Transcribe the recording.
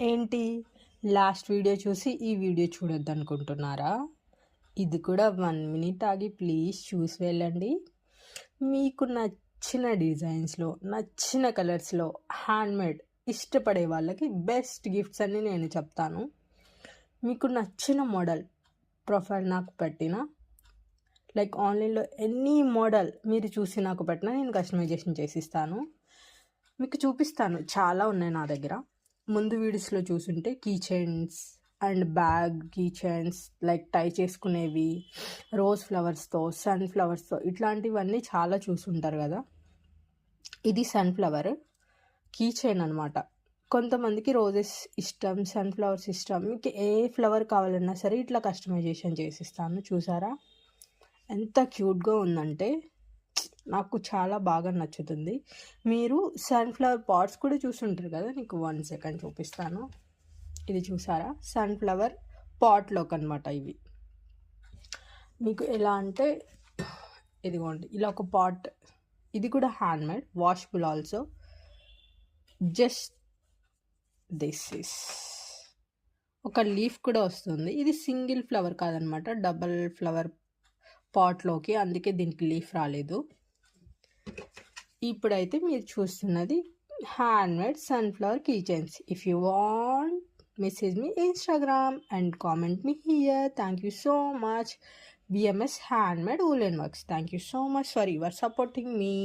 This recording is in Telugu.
ఏంటి లాస్ట్ వీడియో చూసి ఈ వీడియో చూడొద్దు అనుకుంటున్నారా? ఇది కూడా 1 మినిట్ ఆగి ప్లీజ్ చూసి వెళ్ళండి. మీకు నచ్చిన డిజైన్స్లో, నచ్చిన కలర్స్లో హ్యాండ్మేడ్ ఇష్టపడే వాళ్ళకి బెస్ట్ గిఫ్ట్స్ అని నేను చెప్తాను. మీకు నచ్చిన మోడల్ ప్రొఫైల్ నాకు పెట్టిన, లైక్ ఆన్లైన్లో ఎనీ మోడల్ మీరు చూసి నాకు పెట్టినా నేను కస్టమైజేషన్ చేసిస్తాను. మీకు చూపిస్తాను, చాలా ఉన్నాయి నా దగ్గర. ముందు వీడియోస్లో చూసుంటే key chains and bag key chains, like tie చేసుకునేవి రోజ్ ఫ్లవర్స్తో, సన్ ఫ్లవర్స్తో, ఇట్లాంటివన్నీ చాలా చూసుంటారు కదా. ఇది సన్ఫ్లవర్ కీ చైన్ అనమాట. కొంతమందికి రోజెస్ ఇష్టం, సన్ఫ్లవర్స్ ఇష్టం. మీకు ఏ ఫ్లవర్ కావాలన్నా సరే ఇట్లా కస్టమైజేషన్ చేసిస్తాను. చూసారా ఎంత క్యూట్గా ఉందంటే, నాకు చాలా బాగా నచ్చుతుంది. మీరు సన్ఫ్లవర్ పాట్స్ కూడా చూసుంటారు కదా, నీకు 1 సెకండ్ చూపిస్తాను. ఇది చూసారా, సన్ఫ్లవర్ పాట్లోకి అనమాట. ఇవి మీకు ఎలా అంటే, ఇదిగోండి ఇలా ఒక పాట్. ఇది కూడా handmade, washable also. Just this is ఒక లీఫ్ కూడా వస్తుంది. ఇది సింగిల్ ఫ్లవర్ కాదనమాట, డబల్ ఫ్లవర్ పాట్లోకి, అందుకే దీనికి లీఫ్ రాలేదు. ఇప్పుడైతే మీరు చూస్తున్నది handmade sunflower key chains. If you want, message me Instagram and comment me here. Thank you so much. BMS Handmade Woolen Works. Thank you so much for your supporting me.